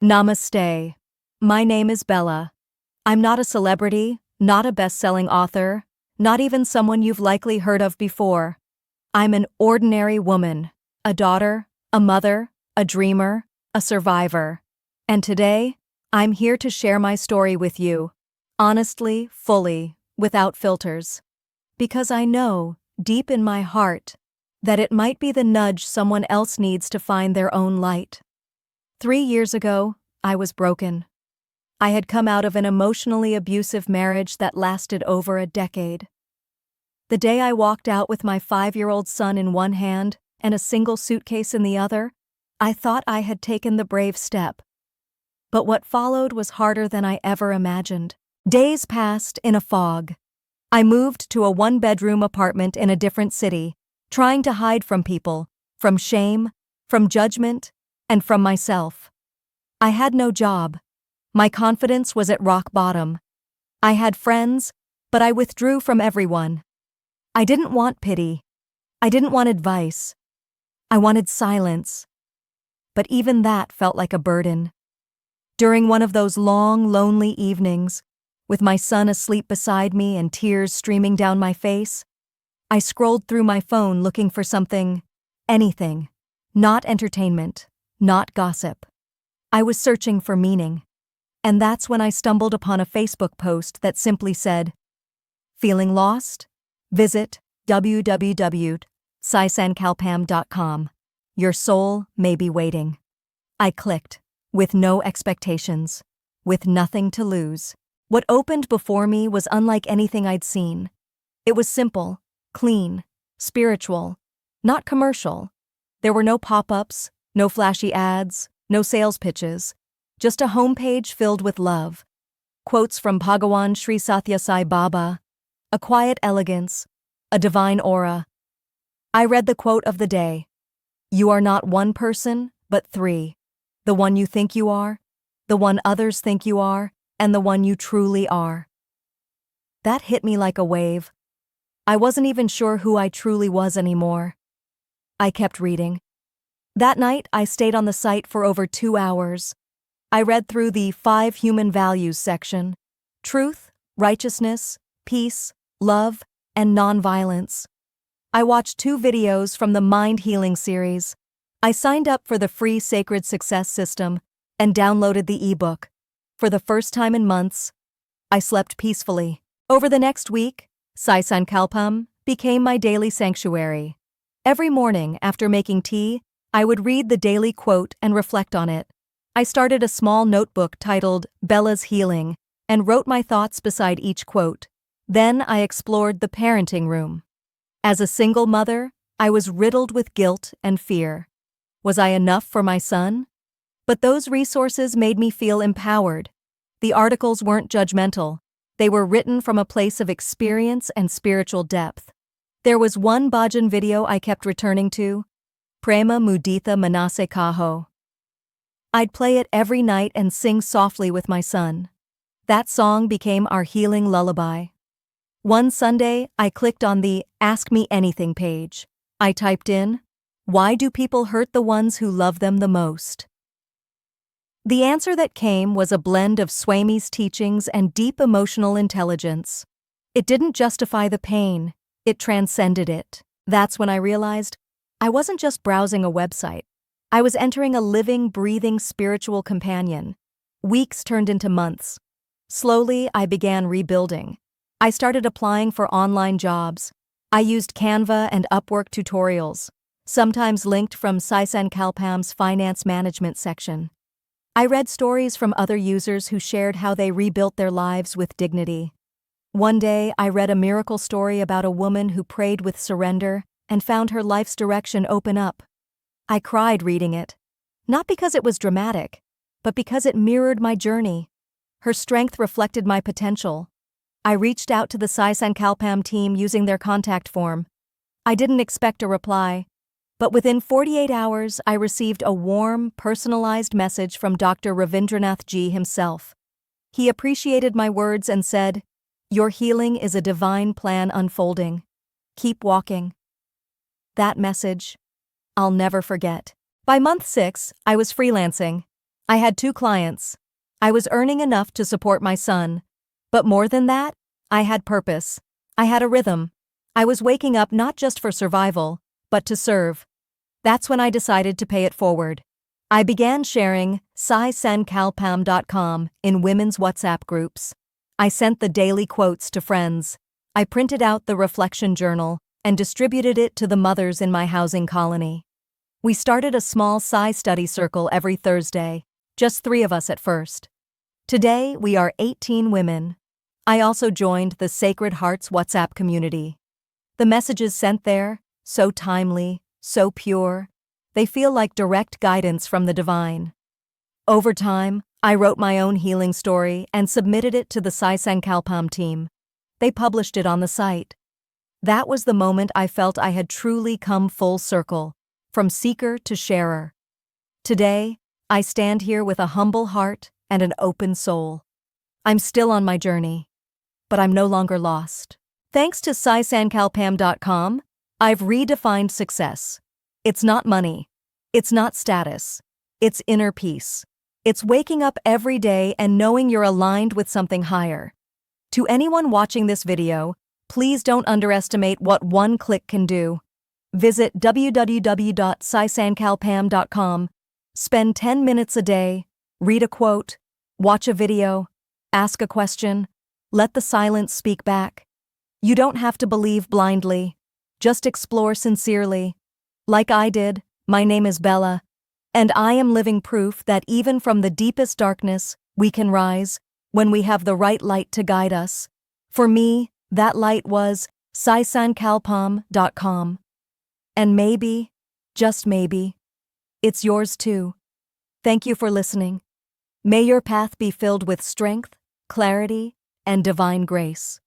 Namaste. My name is Bella. I'm not a celebrity, not a best-selling author, not even someone you've likely heard of before. I'm an ordinary woman, a daughter, a mother, a dreamer, a survivor. And today, I'm here to share my story with you, honestly, fully, without filters. Because I know, deep in my heart, that it might be the nudge someone else needs to find their own light. 3 years ago, I was broken. I had come out of an emotionally abusive marriage that lasted over a decade. The day I walked out with my 5-year-old son in one hand and a single suitcase in the other, I thought I had taken the brave step. But what followed was harder than I ever imagined. Days passed in a fog. I moved to a 1-bedroom apartment in a different city, trying to hide from people, from shame, from judgment, and from myself. I had no job. My confidence was at rock bottom. I had friends, but I withdrew from everyone. I didn't want pity. I didn't want advice. I wanted silence. But even that felt like a burden. During one of those long, lonely evenings, with my son asleep beside me and tears streaming down my face, I scrolled through my phone looking for something, anything, not entertainment, not gossip. I was searching for meaning. And that's when I stumbled upon a Facebook post that simply said, "Feeling lost? Visit www.saisankalpam.com. Your soul may be waiting." I clicked, with no expectations, with nothing to lose. What opened before me was unlike anything I'd seen. It was simple, clean, spiritual, not commercial. There were no pop-ups, no flashy ads, no sales pitches, just a homepage filled with love. Quotes from Bhagawan Sri Sathya Sai Baba, a quiet elegance, a divine aura. I read the quote of the day: "You are not one person, but 3. The one you think you are, the one others think you are, and the one you truly are." That hit me like a wave. I wasn't even sure who I truly was anymore. I kept reading. That night, I stayed on the site for over 2 hours. I read through the 5 human values section: truth, righteousness, peace, love, and nonviolence. I watched 2 videos from the Mind Healing series. I signed up for the free Sacred Success system and downloaded the ebook. For the first time in months, I slept peacefully. Over the next week, Sai Sankalpam became my daily sanctuary. Every morning after making tea, I would read the daily quote and reflect on it. I started a small notebook titled Bella's Healing and wrote my thoughts beside each quote. Then I explored the parenting room. As a single mother, I was riddled with guilt and fear. Was I enough for my son? But those resources made me feel empowered. The articles weren't judgmental. They were written from a place of experience and spiritual depth. There was one bhajan video I kept returning to: Prema Muditha Manase Kaho. I'd play it every night and sing softly with my son. That song became our healing lullaby. One Sunday, I clicked on the Ask Me Anything page. I typed in, "Why do people hurt the ones who love them the most?" The answer that came was a blend of Swami's teachings and deep emotional intelligence. It didn't justify the pain, it transcended it. That's when I realized I wasn't just browsing a website. I was entering a living, breathing spiritual companion. Weeks turned into months. Slowly, I began rebuilding. I started applying for online jobs. I used Canva and Upwork tutorials, sometimes linked from Sai Sankalpam's finance management section. I read stories from other users who shared how they rebuilt their lives with dignity. One day, I read a miracle story about a woman who prayed with surrender and found her life's direction open up. I cried reading it, not because it was dramatic, but because it mirrored my journey. Her strength reflected my potential. I reached out to the Sai Sankalpam team using their contact form. I didn't expect a reply, but within 48 hours, I received a warm, personalized message from Dr. Ravindranath Ji himself. He appreciated my words and said, "Your healing is a divine plan unfolding. Keep walking." That message, I'll never forget. By month 6, I was freelancing. I had 2 clients. I was earning enough to support my son. But more than that, I had purpose. I had a rhythm. I was waking up not just for survival, but to serve. That's when I decided to pay it forward. I began sharing saisankalpam.com in women's WhatsApp groups. I sent the daily quotes to friends. I printed out the reflection journal and distributed it to the mothers in my housing colony. We started a small Sai study circle every Thursday, just 3 of us at first. Today, we are 18 women. I also joined the Sacred Hearts WhatsApp community. The messages sent there, so timely, so pure, they feel like direct guidance from the divine. Over time, I wrote my own healing story and submitted it to the Sai Sankalpam team. They published it on the site. That was the moment I felt I had truly come full circle, from seeker to sharer. Today, I stand here with a humble heart and an open soul. I'm still on my journey, but I'm no longer lost. Thanks to saisankalpam.com, I've redefined success. It's not money. It's not status. It's inner peace. It's waking up every day and knowing you're aligned with something higher. To anyone watching this video, please don't underestimate what one click can do. Visit www.saisankalpam.com. Spend 10 minutes a day, read a quote, watch a video, ask a question, let the silence speak back. You don't have to believe blindly. Just explore sincerely. Like I did, my name is Bella, and I am living proof that even from the deepest darkness, we can rise when we have the right light to guide us. For me, that light was saisankalpam.com. And maybe, just maybe, it's yours too. Thank you for listening. May your path be filled with strength, clarity, and divine grace.